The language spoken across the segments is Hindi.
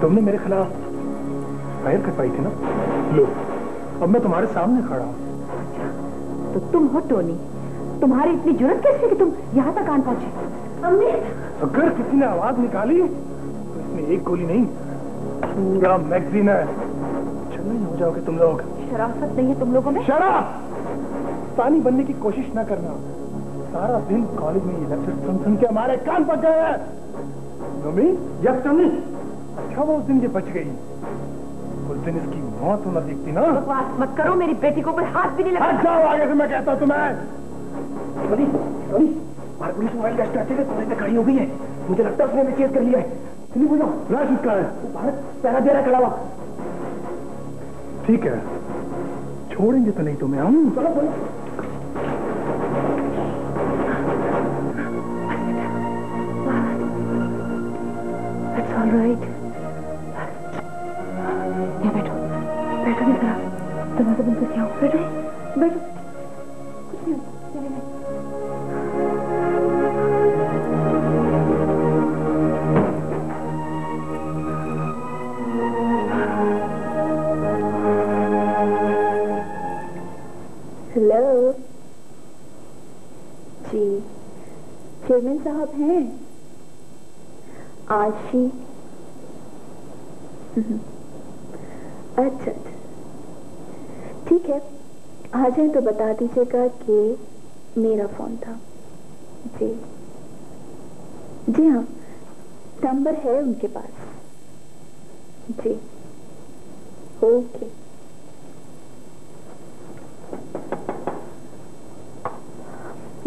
तुमने मेरे खिलाफ फायर करवाई थी ना, लो अब मैं तुम्हारे सामने खड़ा हूँ। अच्छा, तो तुम हो टोनी, तुम्हारी इतनी जुर्रत कैसे कि तुम यहाँ तक आन पहुंचे? हमने अगर किसी ने आवाज निकाली तो इसमें एक गोली नहीं, पूरा मैगजीन है। चलो हो जाओगे तुम लोग। शराफत नहीं है तुम लोगों में? शराब पानी बनने की कोशिश ना करना। सारा दिन कॉलेज में ये लेक्चर सुन सुन के हमारे कान पक गए हैं। नमी, यस टमी, अच्छा वो उस दिन ये बच गई। उस दिन इसकी मौत होना देखती ना। बकवास मत करो, मेरी बेटी को कोई हाथ भी नहीं लगा। जाओ आगे से, मैं कहता हूँ तुम्हें। टोनी, टोनी, हमारी पुलिस मोबाइल का स्ट्रक्चर है, पुलिस पे खड़ी हो गई है। मुझे लगता है उसने हमें चेज कर लिया है। सुनिए बोलो, लाश उसका है। भारत पहरा दे रहा खड़ा हुआ। ठीक है, छोड़ेंगे तो नहीं तुम्हें हम। चलो बोलो। It's all right. यहाँ बैठो, बैठो नहीं जरा, दरवाजा बंद करके आओ। बैठो, बैठो, कुछ नहीं, चले गए। हेलो जी, चेयरमैन साहब हैं? आशी। अच्छा, ठीक है, आ जाए तो बता दीजिएगा कि मेरा फोन था। जी जी हाँ, नंबर है उनके पास। जी ओके।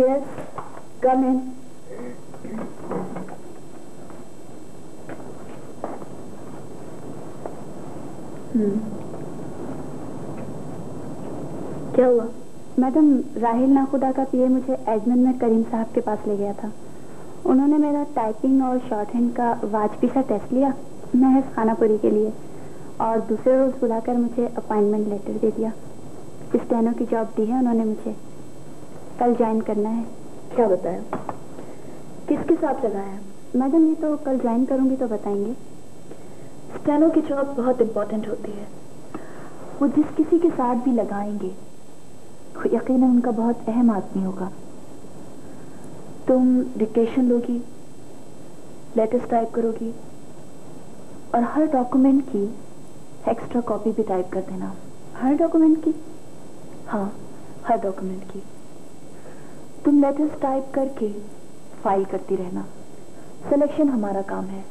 यस, कम इन। क्या हुआ? मैडम, राहिल नाखुदा का पीए मुझे एडमिन में करीम साहब के पास ले गया था। उन्होंने मेरा टाइपिंग और शॉर्ट हैंड का वाजबी सा टेस्ट लिया महज खानापुरी के लिए, और दूसरे रोज बुलाकर मुझे अपॉइंटमेंट लेटर दे दिया। स्टेनो की जॉब दी है उन्होंने मुझे, कल ज्वाइन करना है। क्या बताया? किसके साथ लगाया? मैडम, ये तो कल ज्वाइन करूंगी तो बताएंगे। स्टेनो की जॉब बहुत इंपॉर्टेंट होती है। वो जिस किसी के साथ भी लगाएंगे वो यकीनन उनका बहुत अहम आदमी होगा। तुम डिक्टेशन लोगी, लेटर्स टाइप करोगी और हर डॉक्यूमेंट की एक्स्ट्रा कॉपी भी टाइप कर देना। हर डॉक्यूमेंट की? हाँ, हर डॉक्यूमेंट की। तुम लेटर्स टाइप करके फाइल करती रहना। सिलेक्शन हमारा काम है।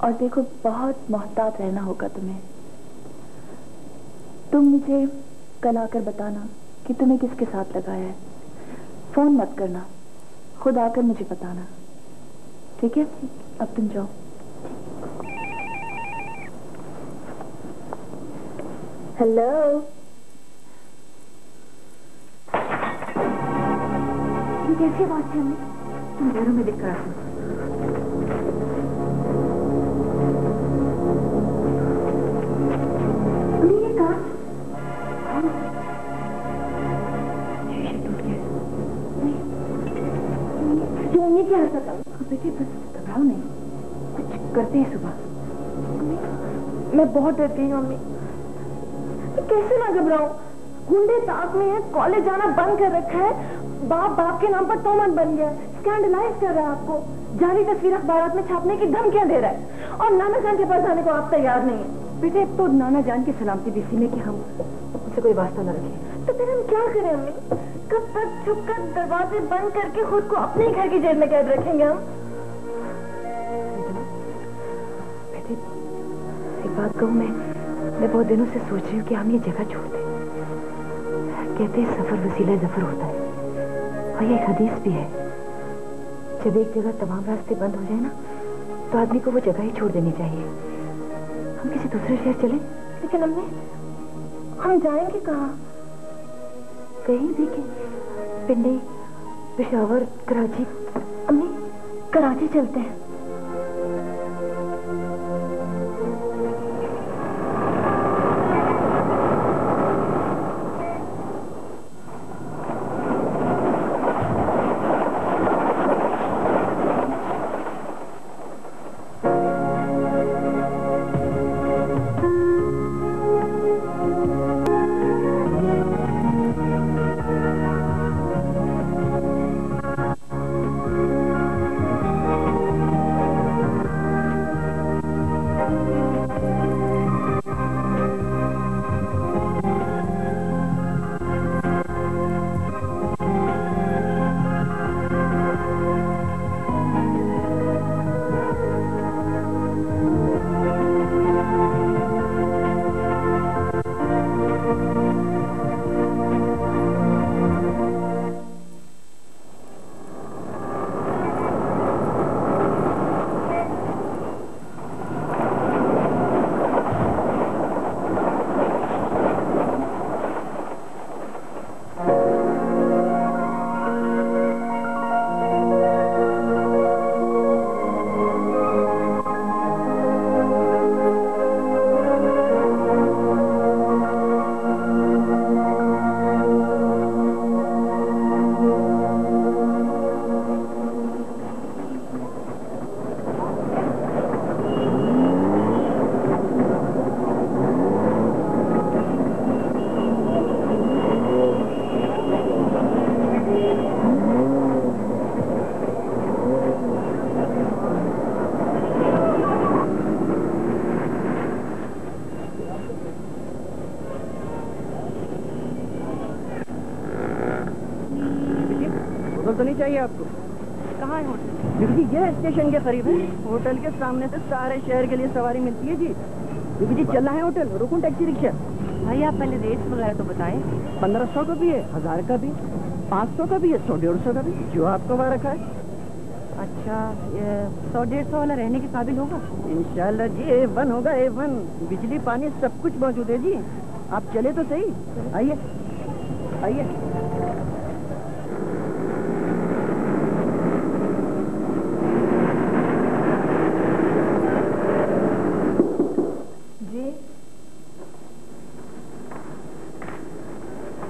और देखो, बहुत मोहतात रहना होगा तुम्हें। तुम मुझे कल आकर बताना कि तुम्हें किसके साथ लगाया है। फोन मत करना, खुद आकर मुझे बताना, ठीक है? अब तुम जाओ। हेलो, ये कैसी बात है? हमें तुम घरों में दिख रहा था। क्या बेटे, बस घबराओ नहीं, कुछ करते हैं सुबह। मैं बहुत डरती हूँ मम्मी। कैसे ना घबराऊं? गुंडे ताक में है, कॉलेज जाना बंद कर रखा है, बाप के नाम पर तोहमत बन गया, स्कैंडलाइज कर रहा है आपको, जाली तस्वीर अखबार में छापने की धमकियां दे रहा है, और नाना जान के पास जाने को आप तैयार नहीं है। बेटे, अब तो नाना जान की सलामती भी इसी में कि हम उनसे कोई वास्ता न रखें। तो फिर हम क्या करें अम्मी? कब तक छुपकर दरवाजे बंद करके खुद को अपने घर की जेल में कैद रखेंगे हम? बेटे, एक बात कहूँ, मैं बहुत दिनों से सोच रही हूँ कि हम ये जगह छोड़ दें। कहते हैं सफर वसीला जफर होता है, और ये एक हदीस भी है, जब एक जगह तमाम रास्ते बंद हो जाए ना, तो आदमी को वो जगह ही छोड़ देनी चाहिए। हम किसी दूसरे शहर चले। लेकिन अम्मी, हम जाएंगे कहाँ? कहीं भी, पिंडी, पेशावर, कराची। अम्मी, कराची चलते हैं। होटल तो नहीं चाहिए आपको? कहाँ है होटल? दीदी जी ये स्टेशन के करीब है। होटल के सामने से सारे शहर के लिए सवारी मिलती है जी। दीदी जी चलना है होटल, रुकूं टैक्सी रिक्शा? भाई आप पहले रेट वगैरह तो बताएं। 1500 का भी है, 1000 का भी, 500 का भी है, 100-150 का भी, जो आपको वहाँ रखा है। अच्छा, 100-150 वाला रहने के काबिल होगा? इंशाल्लाह जी A1 होगा, A1। बिजली पानी सब कुछ मौजूद है जी। आप चले तो सही। आइए आइए। जी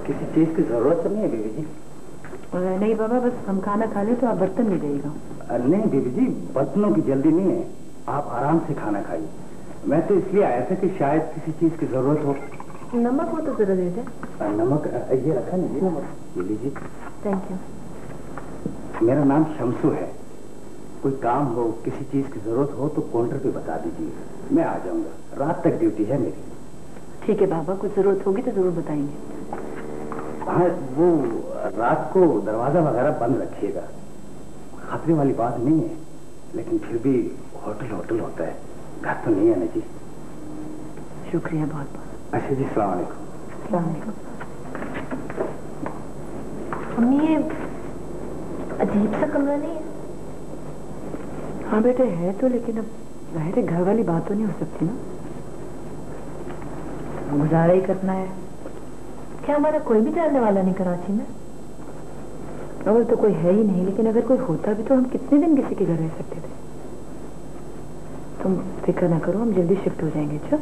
किसी चीज की जरूरत तो नहीं है बीबी जी? नहीं बाबा, बस हम खाना खा ले तो आप बर्तन ले जाइएगा। नहीं बीबी जी, बर्तनों की जल्दी नहीं है, आप आराम से खाना खाइए। मैं तो इसलिए आया था कि शायद किसी चीज की जरूरत हो। नमक हो तो जरा दे दें। नमक ये रखा नहीं नमक, ये लीजिए। Thank you. मेरा नाम शमसू है। कोई काम हो, किसी चीज की जरूरत हो तो काउंटर पे बता दीजिए, मैं आ जाऊंगा। रात तक ड्यूटी है मेरी। ठीक है बाबा, कुछ जरूरत होगी तो जरूर बताएंगे। हाँ, वो रात को दरवाजा वगैरह बंद रखिएगा। खतरे वाली बात नहीं है, लेकिन फिर भी होटल होटल होता है, घर तो नहीं है ना जी। शुक्रिया बहुत बहुत। अच्छा जी, सलाम अलैकुम। अस्सलाम वालेकुम। अम्मी ये अजीब सा कमरा नहीं है? हाँ बेटे है तो, लेकिन अब जाहिर है घर वाली बात तो नहीं हो सकती ना, गुजारा ही करना है। क्या हमारा कोई भी जानने वाला नहीं कराची में? अगर तो कोई है ही नहीं, लेकिन अगर कोई होता भी तो हम कितने दिन किसी के घर रह सकते थे? तुम फिक्र ना करो, हम जल्दी शिफ्ट हो जाएंगे। अच्छा,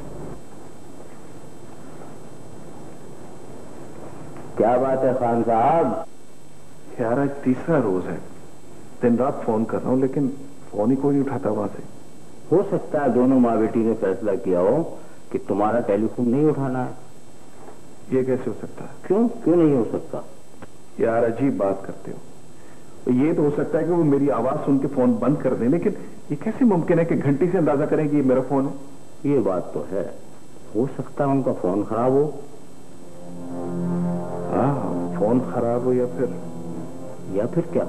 क्या बात है खान साहब? यार आज तीसरा रोज है, दिन रात फोन कर रहा हूँ लेकिन फोन ही कोई नहीं उठाता वहां से। हो सकता है दोनों माँ बेटी ने फैसला किया हो कि तुम्हारा टेलीफोन नहीं उठाना है। ये कैसे हो सकता है? क्यों क्यों नहीं हो सकता? यार अजीब बात करते हो। ये तो हो सकता है कि वो मेरी आवाज सुन के फोन बंद कर दें, लेकिन ये कैसे मुमकिन है कि घंटी से अंदाजा करें कि ये मेरा फोन है? ये बात तो है, हो सकता है उनका फोन खराब हो। हाँ, फोन खराब हो या फिर क्या?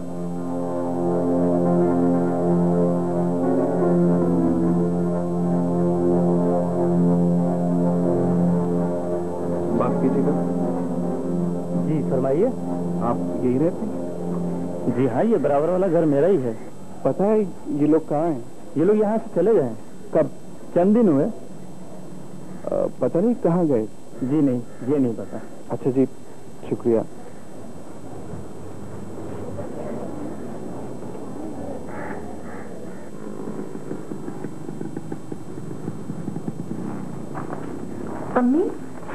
माफ कीजिएगा। जी फरमाइए। आप यही रहते हैं? जी हाँ, ये बराबर वाला घर मेरा ही है। पता है ये लोग कहाँ हैं? ये लोग यहाँ से चले गए। कब? चंद दिन हुए। पता नहीं कहाँ गए? जी नहीं, ये नहीं पता। अच्छा जी, शुक्रिया। अम्मी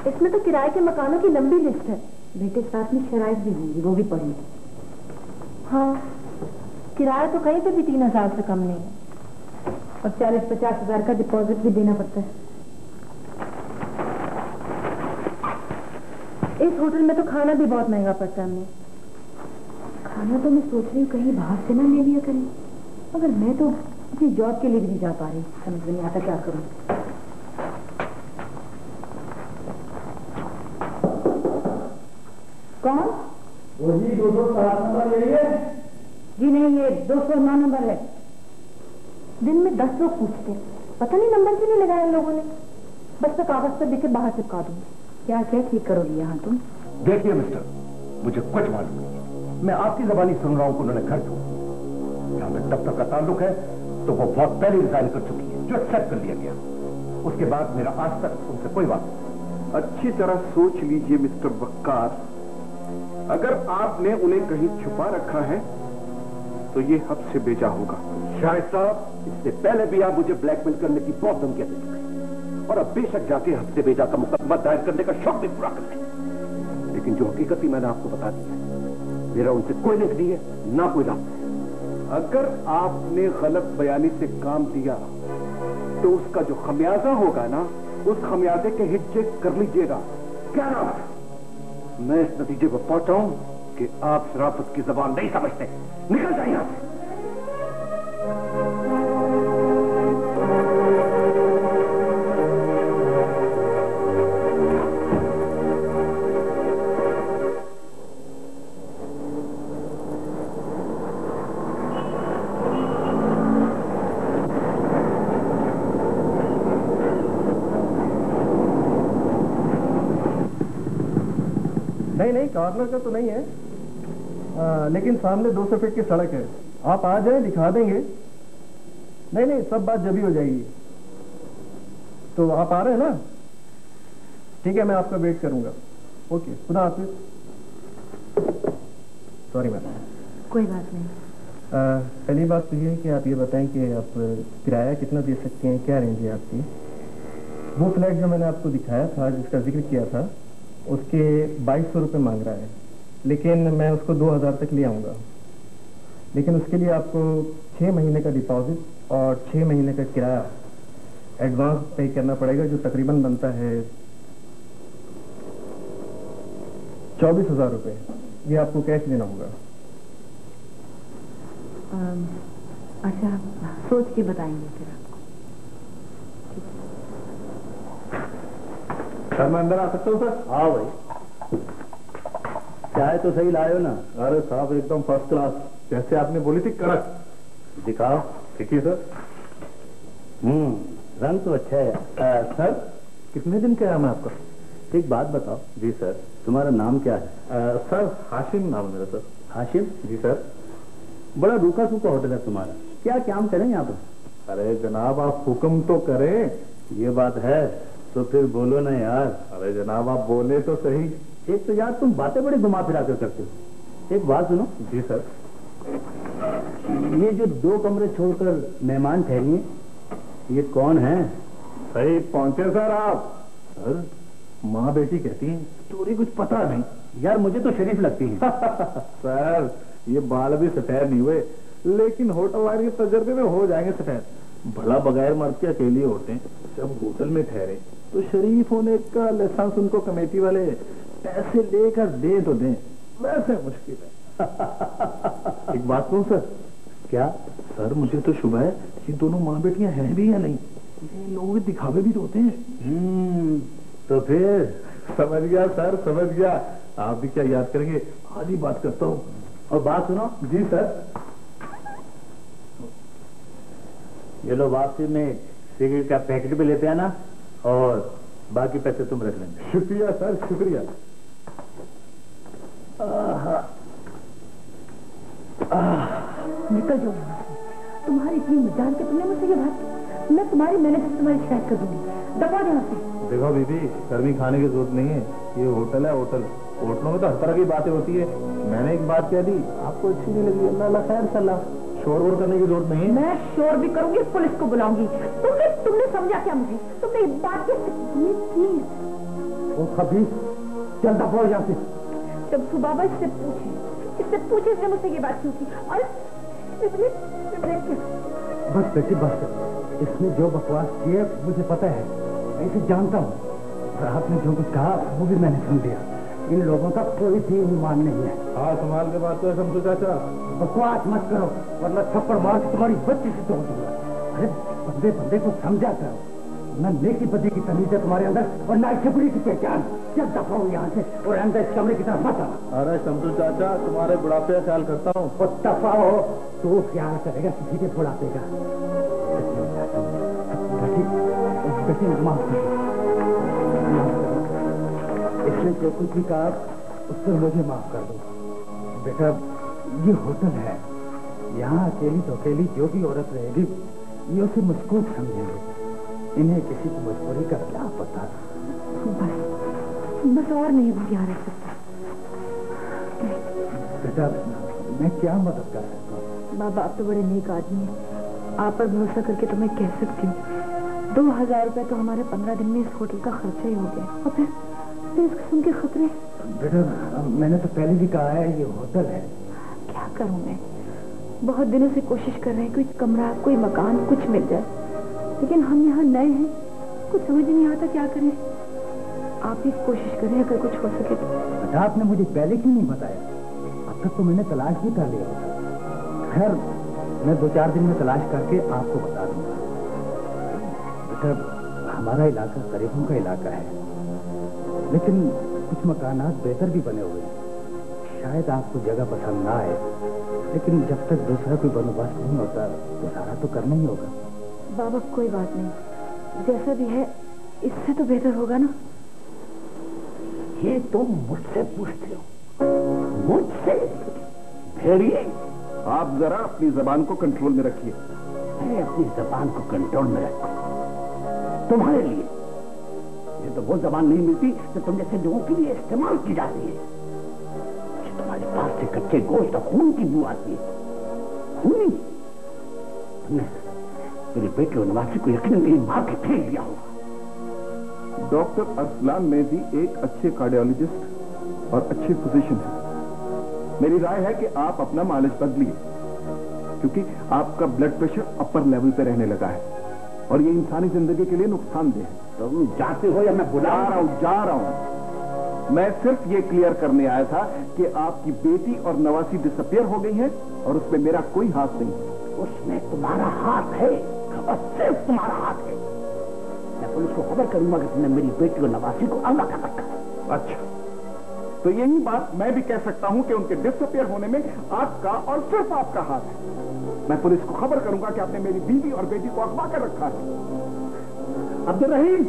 इसमें तो किराए के मकानों की लंबी लिस्ट है। बेटे साथ में शराइत भी होंगी, वो भी पढ़ी। हाँ, किराया तो कहीं पे भी 3000 से कम नहीं है, और 40-50 हजार का डिपॉजिट भी देना पड़ता है। इस होटल में तो खाना भी बहुत महंगा पड़ता है अम्मी। खाना तो मैं सोच रही हूँ कहीं बाहर से ना ले लिया करें, मगर मैं तो किसी जॉब के लिए भी नहीं जा पा रही। समझ में नहीं आता क्या करूँ। कौन? वो जी 207 नंबर यही है? जी नहीं, ये 209 नंबर है। दिन में 10 लोग पूछते हैं, पता नहीं नंबर क्यों नहीं लगाया इन लोगों ने। बस मैं कागज पर लिख के बाहर चिपका दूंगी। क्या क्या ठीक करोगी यहाँ तुम? देखिए मिस्टर, मुझे कुछ मालूम नहीं, मैं आपकी जबानी सुन रहा हूँ कि उन्होंने घर छोड़ा। जहाँ तक दफ्तर का ताल्लुक है तो वो बहुत पहले रिजाइन कर चुकी है, जो एक्सेप्ट कर लिया गया। उसके बाद मेरा आज तक उनसे कोई बात नहीं। अच्छी तरह सोच लीजिए मिस्टर वक्कार, अगर आपने उन्हें कहीं छुपा रखा है तो ये हद से बेजा होगा। शाहिद साहब, इससे पहले भी आप मुझे ब्लैकमेल करने की बहुत धमकियां दे चुके, और अब बेशक जाके हद से बेजा का मुकदमा दायर करने का शौक भी पूरा कर लें। लेकिन जो हकीकत थी मैंने आपको बता दी है, मेरा उनसे कोई लिंक नहीं है, ना कोई रास्ता। अगर आपने गलत बयानी से काम दिया तो उसका जो खमियाजा होगा ना, उस खमियाजे के हिज्जे कर लीजिएगा। क्या नाम है? मैं इस नतीजे पर पहुंचा हूं कि आप शराफत की जबान नहीं समझते। निकल जाइए यहां से। नहीं नहीं, कॉर्नर का तो नहीं है, लेकिन सामने 200 फीट की सड़क है। आप आ जाए, दिखा देंगे। नहीं नहीं, सब बात जब ही हो जाएगी। तो आप आ रहे हैं ना? ठीक है, मैं आपका वेट करूंगा। ओके, खुदा हाफिज। Sorry ma'am. कोई बात नहीं। पहली बात तो ये है कि आप ये बताएं कि आप किराया कितना दे सकते हैं, क्या रेंज है आपकी? वो फ्लैट जो मैंने आपको दिखाया था, जिसका जिक्र किया था, उसके 2200 रुपये मांग रहा है, लेकिन मैं उसको 2000 तक ले आऊँगा। लेकिन उसके लिए आपको 6 महीने का डिपॉजिट और 6 महीने का किराया एडवांस पे करना पड़ेगा, जो तकरीबन बनता है 24,000 रुपये। ये आपको कैश देना होगा। अच्छा, सोच के बताएंगे फिर आपको। सर मैं अंदर आ सकता हूँ सर? हाँ भाई, चाय तो सही लाए हो ना? अरे साहब एकदम फर्स्ट क्लास, जैसे आपने बोली थी कड़क। दिखाओ। ठीक है सर। रंग तो अच्छा है। सर, कितने दिन का है मैं आपका? एक बात बताओ। जी सर। तुम्हारा नाम क्या है? सर हाशिम नाम है मेरा सर। हाशिम? जी सर। बड़ा रूखा सूखा होटल है तुम्हारा, क्या काम करें यहाँ पर? अरे जनाब आप हुक्म तो करें। ये बात है तो फिर बोलो ना यार। अरे जनाब आप बोले तो सही। एक तो यार तुम बातें बड़ी घुमा फिरा कर करते हो। एक बात सुनो। जी सर। ये जो 2 कमरे छोड़कर मेहमान ठहरिए, ये कौन है? सही पहुंचे सर आप। सर माँ बेटी कहती हैं, स्टोरी कुछ पता नहीं। यार मुझे तो शरीफ लगती है। सर ये बाल अभी सफेद नहीं हुए, लेकिन होटल वाले के तजर्बे में हो जाएंगे सफेद। भला बगैर मर्द के अकेली औरतें जब होटल में ठहरे तो शरीफ होने का लाइसेंस उनको कमेटी वाले पैसे लेकर दे तो दें, वैसे मुश्किल है। एक बात कहूं सर? क्या? सर मुझे तो शुभ है, ये दोनों माँ बेटियां हैं भी या नहीं? ये लोगों के दिखावे भी तो होते हैं। तो फिर समझ गया सर, समझ गया। आप भी क्या याद करेंगे, आज ही बात करता हूँ। और बात सुनो। जी सर। ये लो, वापसी में सिगरेट का पैकेट भी लेते आना और बाकी पैसे तुम रख लेंगे। शुक्रिया सर, शुक्रिया। निकल जाओ यहाँ से। तुम्हारी इतनी मजाल के तुमने मुझसे ये बात की। मैं तुम्हारी मैनेजर से तुम्हारी शिकायत कर दूंगी। दबा दे यहाँ से। देखो बीबी, गर्मी खाने की जरूरत नहीं है, ये होटल है होटल। होटलों में तो हर तरह की बातें होती है। मैंने एक बात कह दी, आपको अच्छी नहीं लगी, अल्लाह खैर सलाह। शोर वोर करने की जरूरत नहीं है। मैं शोर भी करूंगी, पुलिस को बुलाऊंगी। तुमने समझा क्या मुझे? तुमने इस बात की खबीर, चल दफा यहाँ से। जब सुबाबा इससे पूछे इसने मुझसे ये बात क्यों की? और बस बेटी बस, इसने जो बकवास की है मुझे पता है, मैं इसे जानता हूँ। और आपने जो कुछ कहा वो भी मैंने सुन लिया। इन लोगों का कोई भी ईमान नहीं है। हाँ संभाल के बात तो समझो चाचा। बकवास मत करो वरना थप्पड़ मार के तुम्हारी बच्ची से तोड़ दूंगा। अरे बंदे बंदे को समझा करो, न नेकी बदी की तमीज है तुम्हारे अंदर और ना छपड़ी की पहचान। चल दफा हो यहाँ से और अंदर इस कमरे की तरफ मत आना। अरे शमसू चाचा, तुम्हारे बुढ़ापे का ख्याल करता हूँ। और दफा हो, तो ख्याल करेगा किसी के बुढ़ापे का। बेटी माफ करो, इसने जो कुछ भी कहा उसको मुझे माफ कर दो। बेटा ये होटल है, यहाँ अकेली तो अकेली जो भी औरत रहेगी ये उसे मजबूत समझेंगे। इन्हें किसी की मजबूरी का क्या पता। बस और नहीं वो यहाँ रह सकता। बेटा मैं क्या मदद कर सकता हूँ? बाबा आप तो बड़े नेक आदमी हैं, आप पर भरोसा करके तो मैं कह सकती हूँ 2000 रुपए तो हमारे 15 दिन में इस होटल का खर्चा ही हो गया। और फिर इस किस्म के खतरे। बेटा मैंने तो पहले भी कहा है ये होटल है। क्या करूं मैं? बहुत दिनों से कोशिश कर रहे हैं कोई कमरा कोई मकान कुछ मिल जाए, लेकिन हम यहाँ नए हैं, कुछ समझ नहीं आता क्या करें। आप ही कोशिश करें अगर कुछ हो सके तो। बेटा आपने मुझे पहले क्यों नहीं बताया? अब तक तो मैंने तलाश भी कर लिया होता। खैर मैं 2-4 दिन में तलाश करके आपको बता दूंगा। बेटा हमारा इलाका गरीबों का इलाका है, लेकिन कुछ मकानात बेहतर भी बने हुए हैं। शायद आपको जगह पसंद ना आए, लेकिन जब तक दूसरा कोई बंदोबस्त नहीं होता तो सारा तो करना ही होगा। बाबा कोई बात नहीं, जैसा भी है इससे तो बेहतर होगा ना। ये तुम मुझसे पूछते हो? मुझसे? भेड़िए, आप जरा अपनी जबान को कंट्रोल में रखिए। मैं अपनी जबान को कंट्रोल में रखूं तुम्हारे लिए? मुझे तो वो जबान नहीं मिलती जो तुम जैसे लोगों के लिए इस्तेमाल की जाती है। मुझे तुम्हारे पास से कच्चे गोश्त और खून की बू आती है। खूनी? तुमने मेरे बेटे और नवासी को यकीनन कहीं मार के फेंक दिया होगा। डॉक्टर अरसलान में भी एक अच्छे कार्डियोलॉजिस्ट और अच्छे फिजिशियन हैं। मेरी राय है कि आप अपना मालिश बदलिए, क्योंकि आपका ब्लड प्रेशर अपर लेवल पे रहने लगा है और ये इंसानी जिंदगी के लिए नुकसानदेह है। तुम जाते हो या मैं बुला जा रहा हूं। मैं सिर्फ ये क्लियर करने आया था कि आपकी बेटी और नवासी डिसअपियर हो गई है और उसमें मेरा कोई हाथ नहीं। उसमें तुम्हारा हाथ है और सिर्फ तुम्हारा हाथ है। मैं पुलिस को खबर करूंगा कि तुमने मेरी बेटी और नवासी को अगवा कर रखा है। अच्छा, तो यही बात मैं भी कह सकता हूं कि उनके डिसअपियर होने में आपका और सिर्फ आपका हाथ है। मैं पुलिस को खबर करूंगा कि आपने मेरी बीवी और बेटी को अगवा कर रखा है। अब्दुल रहीम,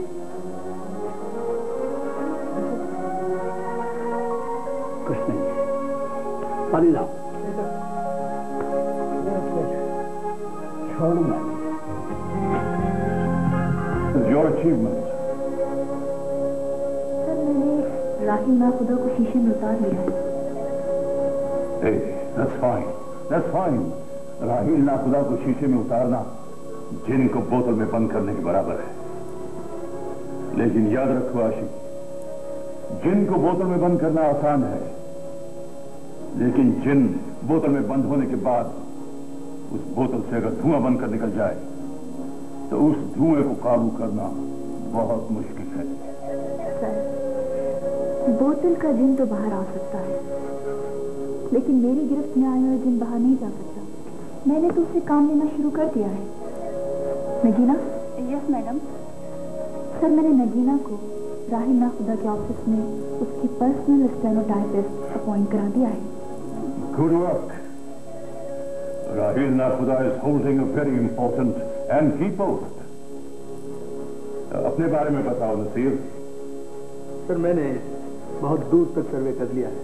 कुछ नहीं, पानी लाओ। छोड़ूंगा योर अचीवमेंट। सर, मैंने राहिल नाखुदा को शीशे में उतार लिया है। That's fine. राहिल नाखुदा को शीशे में उतारना जिन को बोतल में बंद करने के बराबर है। लेकिन याद रखो आशिक, जिन को बोतल में बंद करना आसान है, लेकिन जिन बोतल में बंद होने के बाद उस बोतल से अगर धुआं बनकर निकल जाए तो उस धुएं को काबू करना बहुत मुश्किल है। सर, बोतल का जिन तो बाहर आ सकता है, लेकिन मेरी गिरफ्त में आया हुआ जिन बाहर नहीं जा सकता। मैंने तो उससे काम लेना शुरू कर दिया है। नगीना? Yes madam. सर, मैंने नगीना को राहिल नाखुदा के ऑफिस में उसकी पर्सनल स्टेनोटाइपिस्ट अपॉइंट करा दिया है। Good work. Rahil Nakhuda is holding a very important and की पोस्ट। अपने बारे में बताओ नसीर। सर, मैंने बहुत दूर तक सर्वे कर लिया है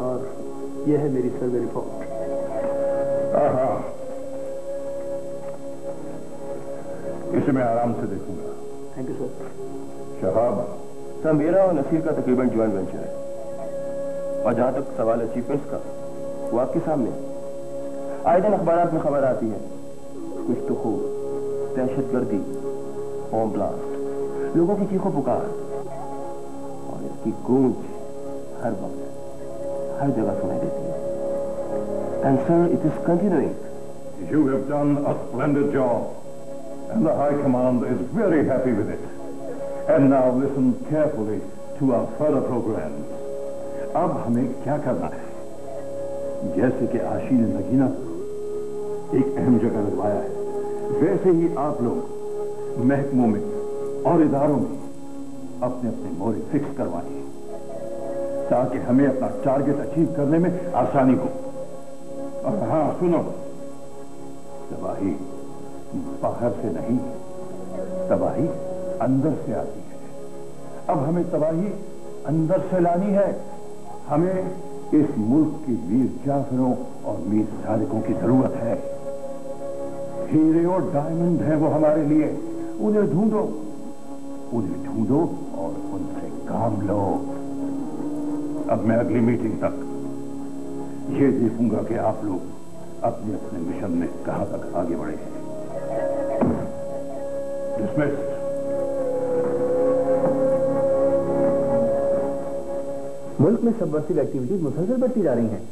और यह है मेरी सर्वे रिपोर्ट। इसे मैं आराम से देखूंगा। Thank you sir. Shahab? Sir, मेरा और नसीर का तकरीबन ज्वाइंट वेंचर है और जहां तक सवाल अचीवमेंट्स का, वो आपके सामने आए दिन अखबारात में खबर आती है, कुछ तो खूब, दहशतगर्दी, बॉम्ब ब्लास्ट, लोगों की चीखों पुकार और इसकी गूंज हर वक्त हर जगह सुनाई देती है। And sir, it is continuing. You have done a splendid job and the High Command is very happy with it. And now listen carefully to our further programs. अब हमें क्या करना है? जैसे कि आशी ने नगीना को एक अहम जगह लगवाया है, वैसे ही आप लोग महकमों में और इदारों में अपने अपने मोहरे फिक्स करवाइए ताकि हमें अपना टारगेट अचीव करने में आसानी हो। और हाँ सुनो, तबाही बाहर से नहीं, तबाही अंदर से आती है। अब हमें तबाही अंदर से लानी है। हमें इस मुल्क के वीर जाफरों और मीर सादिकों की जरूरत है। हीरे और डायमंड हैं वो हमारे लिए। उन्हें ढूंढो और उनसे काम लो। अब मैं अगली मीटिंग तक ये देखूंगा कि आप लोग अपने अपने मिशन में कहां तक आगे बढ़े हैं। डिसमिस्ड। मुल्क में सबवर्सिव एक्टिविटीज मुसलसल बढ़ती जा रही हैं।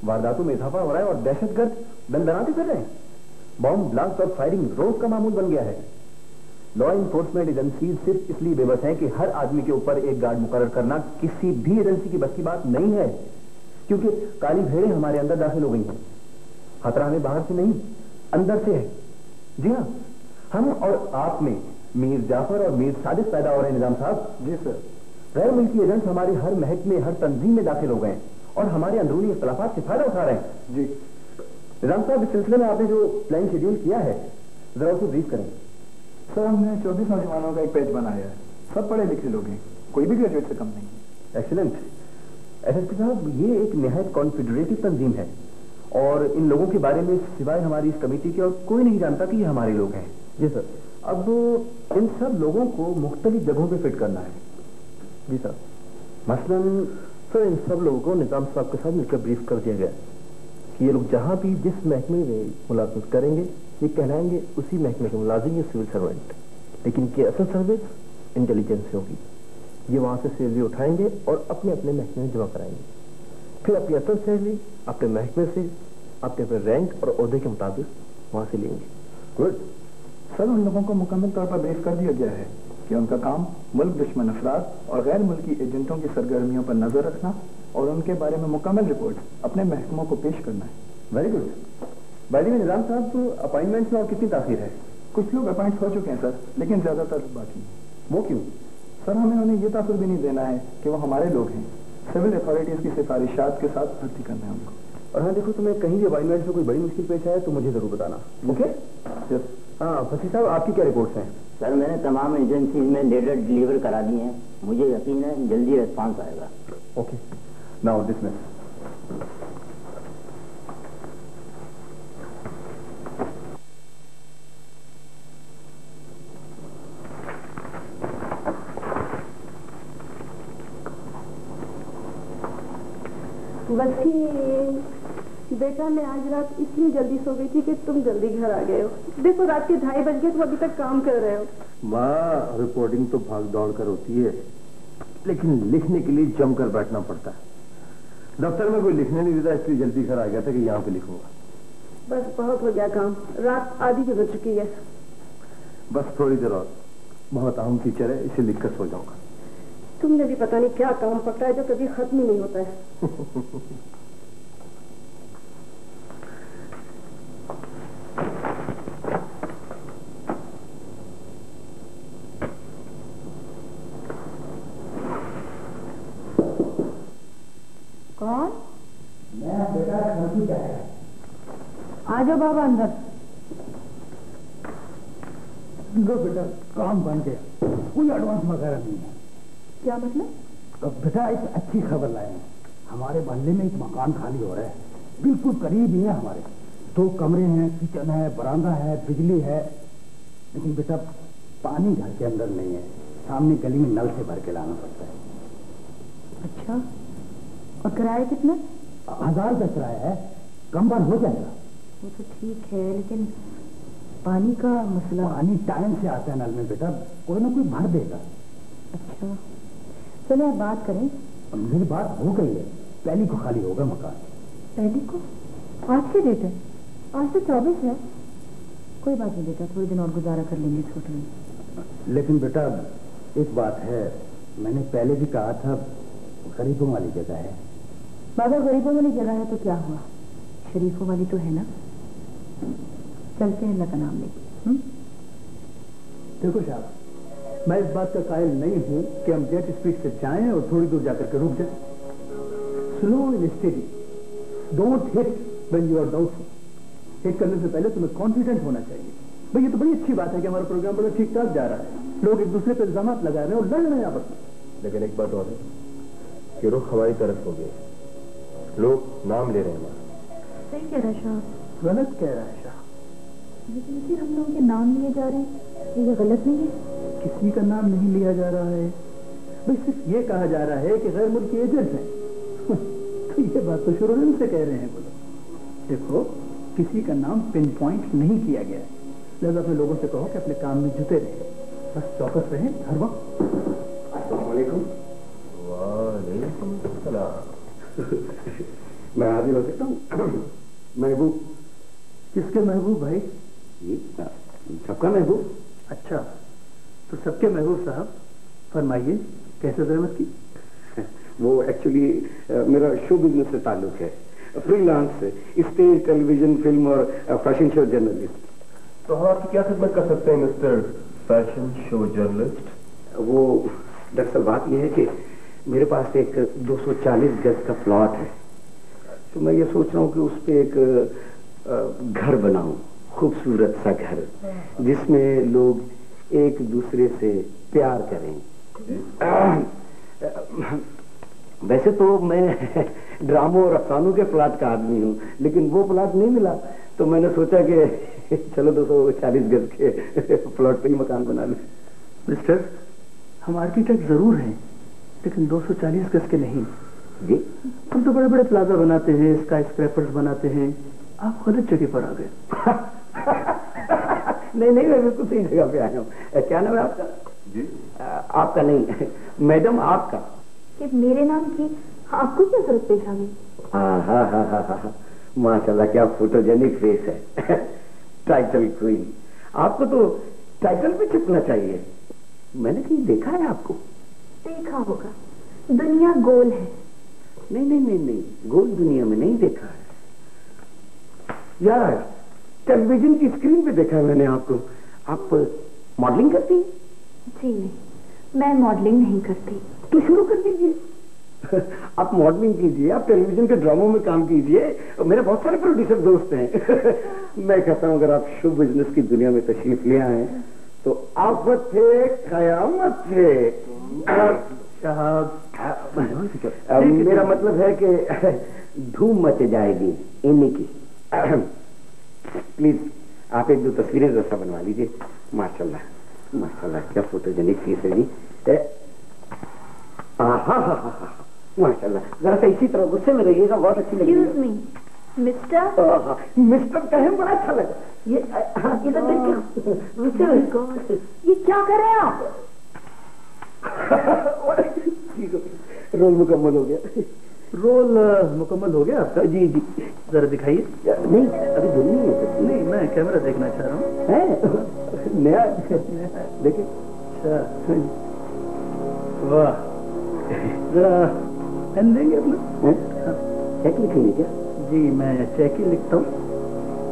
वारदातों में इजाफा हो रहा है और दहशतगर्द दंदनाते फिर रहे हैं। बॉम्ब ब्लास्ट और फायरिंग रोज का मामूल बन गया है। लॉ इन्फोर्समेंट एजेंसीज सिर्फ इसलिए बेबस हैं कि हर आदमी के ऊपर एक गार्ड मुकर्रर करना किसी भी एजेंसी की बस की बात नहीं है, क्योंकि काली भेड़ें हमारे अंदर दाखिल हो गई हैं। खतरा हमें बाहर से नहीं, अंदर से है। जी हाँ, हम और आप में मीर जाफर और मीर सादिक पैदा हो रहे हैं। निजाम साहब। जी सर। गैर मुल्की एजेंट्स हमारे हर महकमे, हर तंजीम में दाखिल हो गए हैं और हमारे अंदरूनी इख्तलाफात से फायदा उठा रहे हैं। जी निजाम साहब, इस सिलसिले में आपने जो प्लान शेड्यूल किया है, जरा उसे ब्रीफ करें। सर, हमने 24 नौजवानों का एक पेज बनाया है। सब पढ़े लिखे लोग हैं, कोई भी ग्रेजुएट से कम नहीं। एक्सीलेंट। एसएसपी साहब, ये एक निहायत कॉन्फिडरेटिव तंजीम है और इन लोगों के बारे में सिवाय हमारी इस कमेटी के और कोई नहीं जानता कि ये हमारे लोग हैं। जी सर। अब इन सब लोगों को मुख्तलिफ जगहों पे फिट करना है। जी सर। मसलन सर, इन सब लोगों को निजाम साहब के साथ मिलकर ब्रीफ कर दिया गया कि ये लोग जहां भी जिस महकमे में मुलाजमत करेंगे ये कहलाएंगे उसी महकमे के मुलाजिम या सिविल सर्वेंट, लेकिन कि असल सर्विस इंटेलिजेंस होगी। ये वहां से सैलरी उठाएंगे और अपने अपने महकमे में जमा कराएंगे, फिर अपनी असल सैलरी अपने महकमे से अपने अपने रैंक और ओहदे के मुताबिक वहां से लेंगे। गुड सर, उन लोगों को मुकम्मल तौर पर ब्रीफ कर दिया गया है कि उनका काम मुल्क दुश्मन अफराद और गैर मुल्की एजेंटों की सरगर्मियों पर नजर रखना और उनके बारे में मुकम्मल रिपोर्ट अपने महकमों को पेश करना है। Very good. बाकी में निजाम साहब, अपॉइंटमेंट्स में और कितनी ताखीर है? कुछ लोग अपॉइंट हो चुके हैं सर, लेकिन ज्यादातर बाकी। वो क्यों? सर, हमें उन्हें ये तासुर भी नहीं देना है कि वो हमारे लोग हैं। सिविल अथॉरिटीज की सिफारिशात के साथ भर्ती करना है उनको। और हाँ देखो, तुम्हें कहीं भी अपॉइंटमेंट में कोई बड़ी मुश्किल पेश आए तो मुझे जरूर बताना। ओके? यस। हाँ फसी साहब, आपकी क्या रिपोर्ट्स हैं? सर, मैंने तमाम एजेंसीज में लेटर डिलीवर करा दिए हैं। मुझे यकीन है जल्दी रिस्पांस आएगा। Okay, now dismiss. वसीम, बेटा मैं आज रात इसलिए जल्दी सो गई थी कि तुम जल्दी घर आ गए हो। देखो रात के 2:30 बज गए, तुम अभी तक काम कर रहे हो। माँ, रिपोर्टिंग तो भाग दौड़ कर होती है, लेकिन लिखने के लिए जमकर बैठना पड़ता है। दफ्तर में कोई लिखने नहीं देता, इसलिए जल्दी घर आ गया था कि यहाँ पे लिखूंगा। बस बहुत हो गया काम, रात आधी गुजर चुकी है। बस थोड़ी देर और, बहुत अहम फीचर है, इसे लिखकर सो जाऊंगा। तुमने भी पता नहीं क्या काम पकड़ा है जो कभी खत्म ही नहीं होता है। कौन? मैं बेटा खर्ची क्या है? आ जाओ बाबा अंदर। लो बेटा, काम बन गया, कोई एडवांस वगैरह नहीं है। क्या मतलब? तो बेटा एक अच्छी खबर लाए हैं। हमारे मोहल्ले में एक मकान खाली हो रहा है, बिल्कुल करीब ही है हमारे। 2 कमरे हैं, किचन है, बरामदा है, बिजली है, लेकिन बेटा पानी घर के अंदर नहीं है, सामने गली में नल से भर के लाना पड़ता है। अच्छा, और किराया कितना? 1000 रुपये किराया है, कम बार हो जाएगा। वो तो ठीक है, लेकिन पानी का मसला। पानी टाइम से आता है नल में बेटा, कोई ना कोई भर देगा। अच्छा चलो आप बात करें। मेरी बात हो गई है, पहली को खाली होगा मकान। पहली को? आज की डेट है, आज तो 24 है। कोई बात नहीं बेटा, थोड़े दिन और गुजारा कर लेंगे इस होटल में। लेकिन बेटा एक बात है, मैंने पहले भी कहा था गरीबों वाली जगह है। बाबा गरीबों वाली जगह है तो क्या हुआ, शरीफों वाली तो है ना। चलते हैं अल्लाह का नाम लेके। देखो साहब, मैं इस बात का कायल नहीं हूं कि हम जेट स्पीड से जाएं और थोड़ी दूर जाकर के रुक जाएं। Slow and steady, don't hit when you are doubtful. Hit करने से पहले तुम्हें कॉन्फिडेंट होना चाहिए। भाई ये तो बड़ी अच्छी बात है कि हमारा प्रोग्राम बड़ा ठीक ठाक जा रहा है, लोग एक दूसरे पर इल्जाम लगा रहे हैं और लड़ रहे हैं आपस में। लेकिन एक बात और है कि रुख हमारी तरफ हो गई, लोग नाम ले रहे हैं हमारा। सही कह रहा है शाह। गलत कह रहा है शाह। लेकिन फिर हम लोगों के नाम लिए जा रहे हैं, ये गलत नहीं है? किसी का नाम नहीं लिया जा रहा है, बस सिर्फ ये कहा जा रहा है कि गैर मुल्की एजेंट हैं। तो ये बात तो शुरू से कह रहे हैं वो लोग। देखो, किसी का नाम पिन पॉइंट नहीं किया गया है, लिहाजा अपने लोगों से कहो कि अपने काम में जुटे रहे, बस चौकस रहें हर वक्त। अस्सलाम वालेकुम। वालेकुम सलाम। मैं हाजिर हो सकता हूँ? महबूब। किसके महबूब भाई? सबका महबूब। अच्छा, तो सबके महबूब साहब, फरमाइए कैसे जहमत की? वो एक्चुअली मेरा शो बिजनेस से ताल्लुक है, फ्रीलांस से, स्टेज, टेलीविजन, फिल्म और फैशन शो जर्नलिस्ट। तो हम आपकी क्या खिदमत कर सकते हैं मिस्टर फैशन शो जर्नलिस्ट? वो दरअसल बात यह है कि मेरे पास एक 240 गज का प्लॉट है, तो मैं ये सोच रहा हूँ कि उस पर एक घर बनाऊं, खूबसूरत सा घर, जिसमें लोग एक दूसरे से प्यार करें। वैसे तो मैं ड्रामों और अफसानों के प्लाट का आदमी हूँ, लेकिन वो प्लाट नहीं मिला तो मैंने सोचा कि चलो 240 गज के प्लॉट पे ही मकान बना लें। मिस्टर, हम आर्किटेक्ट जरूर हैं, लेकिन 240 गज के नहीं जी। हम तो बड़े बड़े प्लाजा बनाते हैं, स्काई स्क्रैपर्स बनाते हैं। आप गलत जगह पर आ गए। नहीं नहीं, मैं बिल्कुल सही जगह पे आया हूँ। क्या नाम है आपका? जी आपका नहीं मैडम, आपका। कि मेरे नाम की आपको क्या जरूरत पेश आ गई? हाँ, माशाल्लाह क्या फोटोजेनिक फेस है। Title queen. आपको तो टाइटल पे छपना चाहिए। मैंने कहीं देखा है आपको? देखा होगा, दुनिया गोल है। नहीं, गोल दुनिया में नहीं देखा है यार, टेलीविजन की स्क्रीन पे देखा है मैंने आपको। आप मॉडलिंग करती हैं? जी नहीं, मैं मॉडलिंग नहीं करती। तो शुरू कर दीजिए। आप मॉडलिंग कीजिए, आप टेलीविजन के ड्रामों में काम कीजिए। मेरे बहुत सारे प्रोड्यूसर दोस्त हैं। मैं कहता हूँ अगर आप शो बिजनेस की दुनिया में तशरीफ ले आए तो आफत थे कयामत थे। मेरा मतलब है कि धूम मच जाएगी इन्हीं की। प्लीज आप एक दो तस्वीरें जैसा बनवा लीजिए। माशाल्लाह माशाल्लाह क्या फोटोजेनिक फीस है जी। माशाल्लाह, जरा सा इसी तरह गुस्से में रहिएगा, बहुत अच्छी लगेगी। Excuse me mister. मिस्टर कहे बड़ा अच्छा लगा। ये इधर देखिए, ये क्या कर रहे हैं आप? रोल मुकम्मल हो गया। रोल मुकम्मल हो गया आपका? जी जी, जरा दिखाइए। नहीं अभी धुन नहीं है। नहीं, मैं कैमरा देखना चाह रहा हूँ। है नया देखिए। अच्छा, वाह, जरा पेन देंगे अपना? चेक लिखेंगे क्या? जी, मैं चेक ही लिखता हूँ।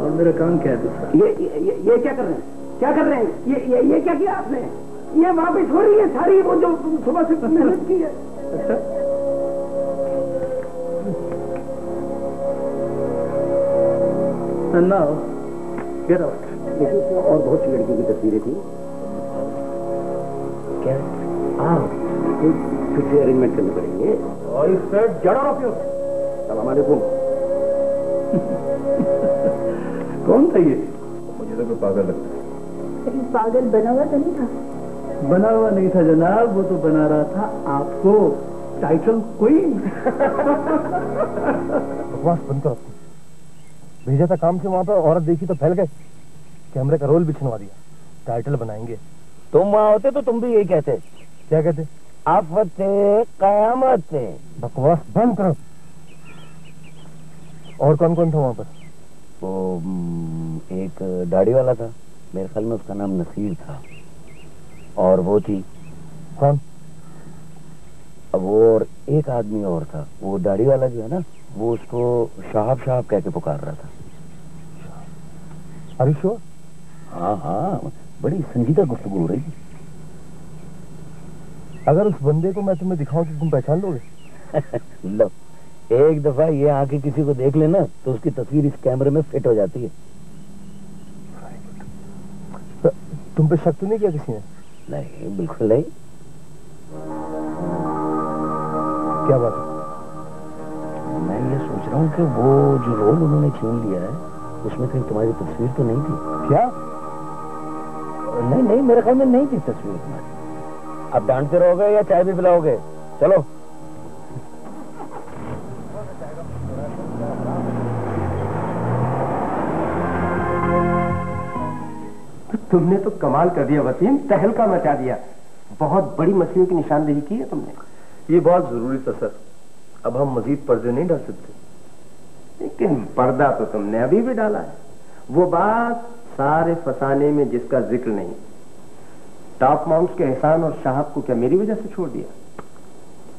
और मेरा काम क्या है दूसरा? ये क्या कर रहे हैं? क्या कर रहे हैं? ये क्या किया आपने? ये वापस हो रही है सारी वो जो सुबह से मेहनत की है। अच्छा, नाउ गेट आउट। देखिए उसमें और बहुत सी लड़कियों की तस्वीरें थी। क्या? फिर से अरेंजमेंट करने पड़ेंगे। सलाम अलैकुम। कौन था ये? मुझे तो कोई पागल लगता है। कहीं पागल बना हुआ तो नहीं था? बना हुआ नहीं था जनाब, वो तो बना रहा था आपको टाइटल क्वीन। बकवास बंद करो। भेजा था काम से, वहां पर औरत देखी तो फैल गए, कैमरे का रोल भी छिनवा दिया। टाइटल बनाएंगे। तुम वहां होते तो तुम भी यही कहते। क्या कहते? आफत से कयामत से। बकवास बंद करो। और कौन कौन था वहां पर? वो एक दाढ़ी वाला था, मेरे ख्याल में उसका नाम नसीर था। और वो थी कौन? अब वो और एक आदमी और था। वो दाढ़ी वाला जो है ना, वो उसको साहब साहब कह के पुकार रहा था। Are you sure? हाँ, बड़ी संजीदा गुफ्तगू हो रही थी। अगर उस बंदे को मैं तुम्हें दिखाऊं तो तुम पहचान लोगे? लो, एक दफा ये आके किसी को देख लेना तो उसकी तस्वीर इस कैमरे में फिट हो जाती है। तुम पे शक तो नहीं किया किसी ने? नहीं, बिल्कुल नहीं। क्या बात है? मैं ये सोच रहा हूँ कि वो जो रोल उन्होंने छीन लिया है उसमें कहीं तुम्हारी तस्वीर तो नहीं थी क्या? नहीं, मेरे ख्याल में नहीं थी तस्वीर तुम्हारी। अब डांटते रहोगे या चाय भी पिलाओगे? चलो। तुमने तो कमाल कर दिया वसीम, तहलका मचा दिया। बहुत बड़ी मछलियों की निशानदेही की है तुमने। ये बहुत जरूरी था सर, अब हम मजीद पर्दे नहीं डाल सकते। लेकिन पर्दा तो तुमने अभी भी डाला है। वो बात सारे फसाने में जिसका जिक्र नहीं। टॉप माउंट्स के एहसान और शाहब को क्या मेरी वजह से छोड़ दिया?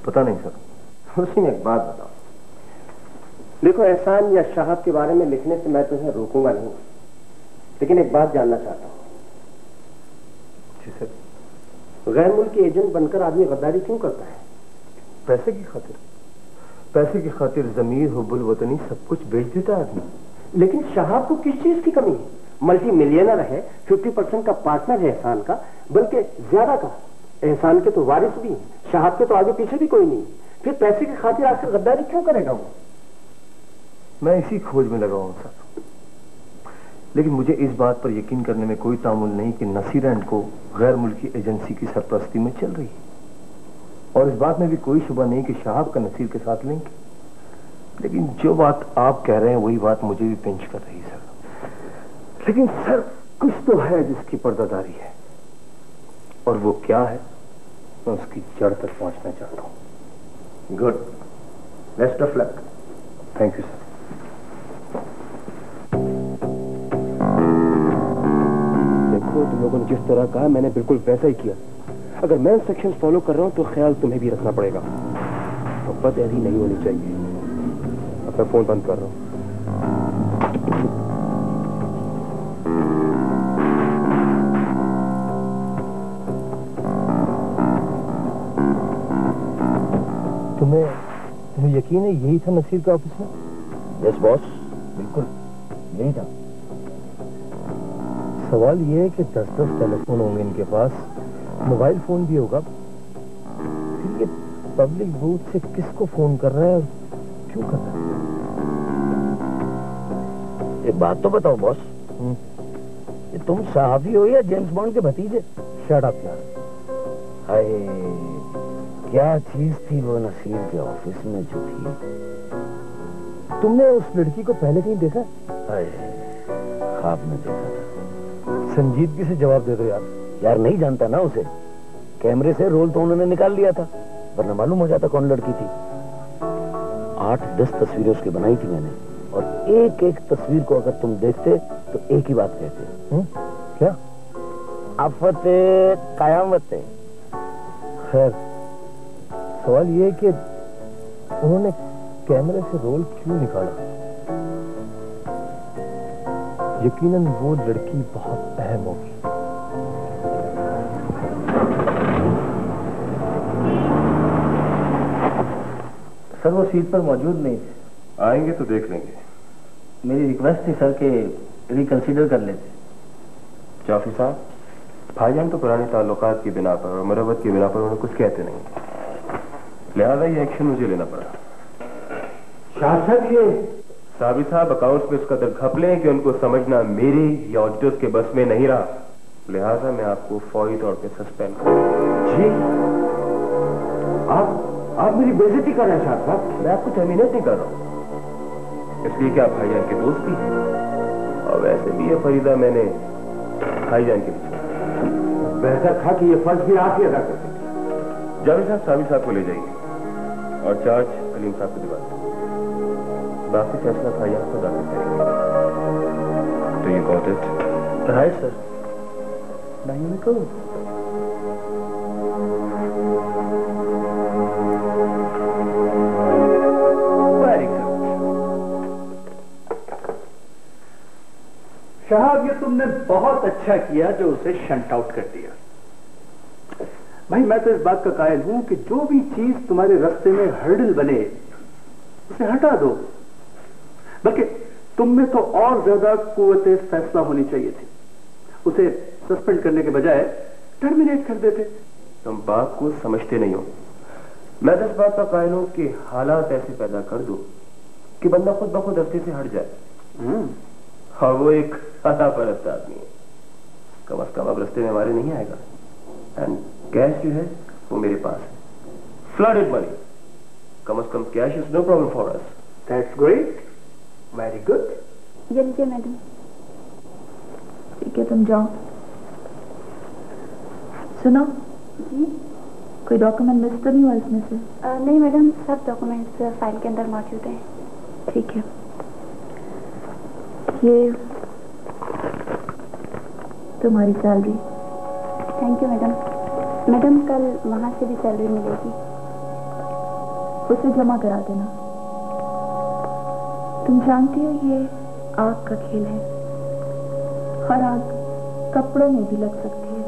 पता नहीं सर। उसी में एक बात बताओ। देखो, एहसान या शाहब के बारे में लिखने से मैं तुम्हें रोकूंगा नहीं, लेकिन एक बात जानना चाहता हूँ। जी सर। गैर मुल्की एजेंट बनकर आदमी गद्दारी क्यों करता है? पैसे की खातिर। पैसे की खातिर जमीर, हुब्बुल वतनी सब कुछ बेच देता है आदमी। लेकिन शहाब को किस चीज की कमी है? मल्टी मिलियनर है, 50% का पार्टनर है एहसान का, बल्कि ज्यादा का। एहसान के तो वारिस भी हैं, शहाब के तो आगे पीछे भी कोई नहीं। फिर पैसे की खातिर आखिर गद्दारी क्यों करेगा वो? मैं इसी खोज में लगा हूं सर, लेकिन मुझे इस बात पर यकीन करने में कोई तामुल नहीं कि नसीर एंड को गैर मुल्की एजेंसी की सरपरस्ती में चल रही है, और इस बात में भी कोई शुबा नहीं कि शहाब का नसीर के साथ लिंक। लेकिन जो बात आप कह रहे हैं वही बात मुझे भी पिंच कर रही है सर। लेकिन सर कुछ तो है जिसकी पर्दादारी है, और वो क्या है मैं उसकी जड़ तक पहुंचना चाहता हूं। Good, best of luck. Thank you sir. देखो तुम लोगों ने जिस तरह कहा मैंने बिल्कुल वैसा ही किया। अगर मैं इंस्ट्रक्शंस फॉलो कर रहा हूं तो ख्याल तुम्हें भी रखना पड़ेगा। मोहब्बत ऐसी नहीं होनी चाहिए। अब मैं फोन बंद कर रहा हूं। तुम्हें यकीन है यही था नसीर का ऑफिस में? यस बॉस, बिल्कुल यही था। सवाल यह है कि 10-10 टेलीफोन होंगे इनके पास, मोबाइल फोन भी होगा, फिर ये पब्लिक बूथ से किसको फोन कर रहा है और क्यों कर रहा है? एक बात तो बताओ बॉस, ये तुम साहबी हो या जेम्स बॉन्ड के भतीजे? शट अप यार। हाय, क्या चीज थी वो नसीर के ऑफिस में जो थी? तुमने उस लड़की को पहले कहीं देखा? हाय, ख्वाब में देखा था। संजीदगी से जवाब दे दो यार। यार नहीं जानता ना उसे, कैमरे से रोल तो उन्होंने निकाल लिया था, वरना मालूम हो जाता कौन लड़की थी। 8-10 तस्वीरें उसकी बनाई थी मैंने, और एक एक तस्वीर को अगर तुम देखते तो एक ही बात कहते। क्या? आफत कयामत है। खैर, सवाल ये है कि उन्होंने कैमरे से रोल क्यों निकाला? यकीनन वो लड़की बहुत अहम होगी। सर वो सीट पर मौजूद नहीं थे। आएंगे तो देख लेंगे। मेरी रिक्वेस्ट थी सर कि रिकंसिडर कर लेते। जाफी साहब, भाईजान तो पुराने ताल्लुकात की बिना पर और मरम्मत की बिना पर उन्हें कुछ कहते नहीं, लिहाजा ये एक्शन मुझे लेना पड़ा। शाह साहब, ये साबी साहब अकाउंट्स में उसका दर घपले हैं कि उनको समझना मेरे या ऑडिटर्स के बस में नहीं रहा, लिहाजा मैं आपको फौरी तौर पे सस्पेंड कर। जी, आप मेरी बेइज्जती कर रहे हैं शाह साहब। मैं आपको टर्मिनेट नहीं कर रहा हूं, इसलिए कि आप भाईजान के दोस्त भी हैं, और वैसे भी ये फरीदा मैंने भाईजान के लिए। बेहतर था कि ये फर्ज भी आप ही अदा करते। जावेद साहब साबी साहब को ले जाइए और चार्ज कलीम साहब को दिवा दें। बाकी फैसला भाईजान को दाखिल करेंगे। तो ये गॉट इट? Right sir. नहीं को साहब, ये तुमने बहुत अच्छा किया जो उसे शंट आउट कर दिया। भाई मैं तो इस बात का कायल हूं कि जो भी चीज तुम्हारे रास्ते में हर्डल बने उसे हटा दो। बल्कि तुम में तो और ज्यादा कुव्वते फैसला होनी चाहिए थी। उसे सस्पेंड करने के बजाय टर्मिनेट कर देते। तुम बात को समझते नहीं हो। मैं तो इस बात का कायल हूं कि हालात ऐसे पैदा कर दो कि बंदा खुद ब खुद रास्ते से हट जाए। हाँ, वो एक अता परस्त आदमी है, कम अज कम अब रास्ते में हमारे नहीं आएगा। एंड कैश जो है वो मेरे पास है, flooded money. Come as come cash is no problem for us. That's great, very good. ये लीजिए मैडम। ठीक है, तुम जाओ। सुनो जी, कोई डॉक्यूमेंट मिस तो नहीं हुआ इसमें से? नहीं मैडम, सब डॉक्यूमेंट्स फाइल के अंदर मौजूद हैं। ठीक है। ये तुम्हारी salary. Thank you madam. Madam कल वहाँ से भी सैलरी मिलेगी, उसे जमा करा देना। तुम जानती हो ये आग का खेल है, और आग कपड़ों में भी लग सकती है।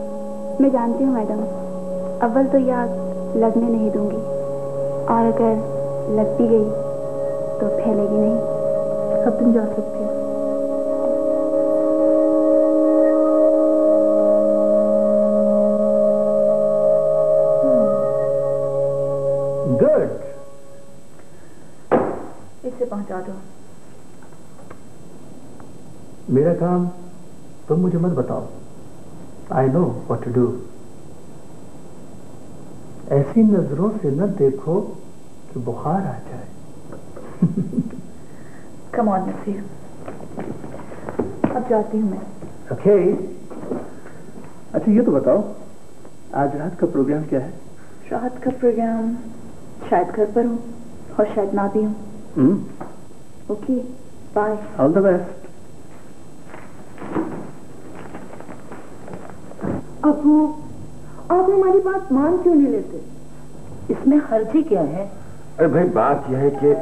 मैं जानती हूँ मैडम। अव्वल तो ये आग लगने नहीं दूंगी, और अगर लग भी गई तो फैलेगी नहीं। अब तुम जा सकती हो। गुड। पहुंचा दो। मेरा काम तुम मुझे मत बताओ। I know what to do. ऐसी नजरों से न देखो कि बुखार आ जाए। कम ऑन नसीर, अब जाती हूँ मैं। ओके। अच्छा ये तो बताओ, आज रात का प्रोग्राम क्या है? रात का प्रोग्राम शायद घर पर हूँ और शायद ना भी हूँ। Okay, bye. All the best. Abu, आप हमारी बात मान क्यों नहीं लेते? इसमें हर्जी क्या है? अरे भाई बात यह है कि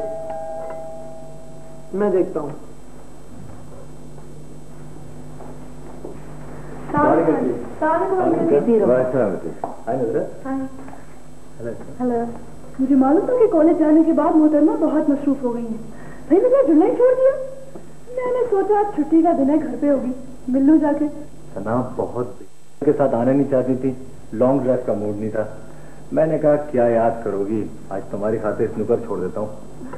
मैं देखता हूँ। हेलो। मुझे मालूम था कि कॉलेज जाने के बाद मोहतरमा बहुत मसरूफ हो गई हैं। भाई मैं क्या जुलाई छोड़ दिया? मैंने सोचा आज छुट्टी का दिन है, घर पे होगी, मिल लूं जाके। सना बहुत के साथ आने नहीं चाहती थी, लॉन्ग ड्राइव का मूड नहीं था। मैंने कहा क्या याद करोगी, आज तुम्हारी खातिर स्नूकर छोड़ देता हूँ।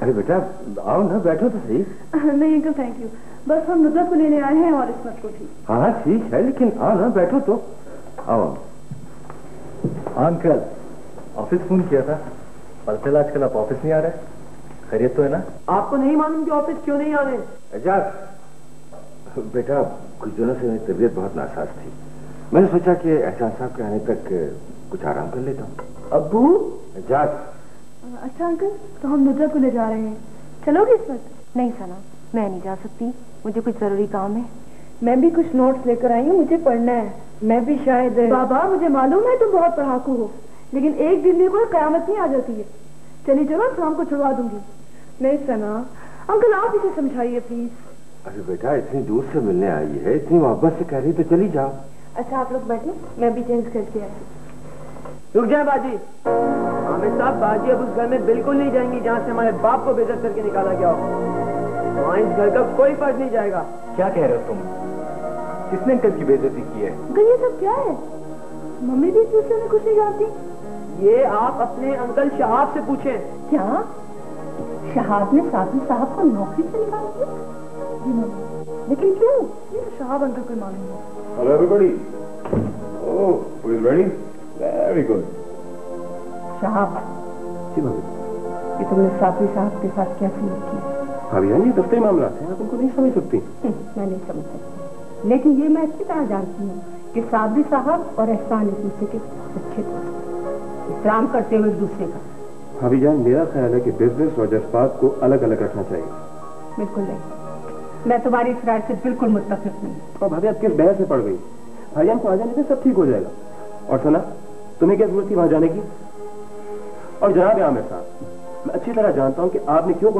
अरे बेटा आओ ना, बैठो तो सही। नहीं अंकल थैंक यू, बस हम नुसरत को लेने आए हैं और इसमत को भी। हाँ ठीक है, लेकिन आओ ना, बैठो तो। आओ। अंकल ऑफिस फोन किया था, पता चला आजकल आप ऑफिस नहीं आ रहे। खैरियत तो है ना? आपको नहीं मालूम कि ऑफिस क्यों नहीं आ रहे? एजाज बेटा, कुछ दिनों से मेरी तबीयत बहुत नासाज थी। मैंने सोचा कि एहसान साहब के आने तक कुछ आराम कर लेता हूँ। अब्बू। एजाज। अच्छा अंकल, तो हम नुसरत को ले जा रहे हैं, चलोगे इसमत? नहीं सना, मैं नहीं जा सकती, मुझे कुछ जरूरी काम है। मैं भी कुछ नोट्स लेकर आई हूँ, मुझे पढ़ना है। मैं भी शायद। बाबा मुझे मालूम है तुम बहुत पढ़ाकू हो, लेकिन एक दिन में कोई कयामत नहीं आ जाती है। चलिए चलो, शाम को छुड़वा दूंगी। नहीं सना अंकल, आप इसे समझाइए प्लीज। अरे बेटा इतनी दूर से मिलने आई है, इतनी मोहब्बत से कह रही तो चली जाओ। अच्छा आप लोग बैठो, मैं भी चेंज करके आती। रुक जाए बाजी। आमिर साहब, बाजी अब उस घर में बिल्कुल नहीं जाएंगी जहाँ से हमारे बाप को बेइज्जत करके निकाला गया हो। वहाँ इस घर का कोई फर्ज नहीं जाएगा। क्या कह रहे हो तुम? किसने अंकल की बेइज्जती की है? अंकल ये सब क्या है? मम्मी भी इस विषय में कुछ नहीं जानती। ये आप अपने अंकल शहाब से पूछें। क्या शहाब ने साथी साहब को नौकरी से निकाल दिया? जी मम्मी। लेकिन क्यों? ये तो शहाब अंकल को मालूम है। Hello everybody. Oh, who is ready? Very good. Shahab, जी भाभी। ये तुमने साथी साहब के साथ क्या सलूक किया? भाभी ये दफ्तरी मामला है, आप उनको नहीं समझ सकती। मैं नहीं समझ सकती, लेकिन ये मैं अच्छी तरह जानती हूँ कि साबरी साहब और एहसान एक दूसरे के अच्छे दोस्त, एहतराम करते हुए एक दूसरे का। भाभी जान, मेरा ख्याल है कि बिजनेस और जज्बात को अलग अलग रखना चाहिए। बिल्कुल नहीं, मैं तुम्हारी इस राय से बिल्कुल मुत्तफिक नहीं। और भाभी आप किस बहस में पड़ गई? भाईजान को आ जाने से सब ठीक हो जाएगा। और सुना, तुम्हें क्या जरूरत थी वहां जाने की? और जनाब आमिर साहब, मैं अच्छी तरह जानता हूँ कि आपने क्यों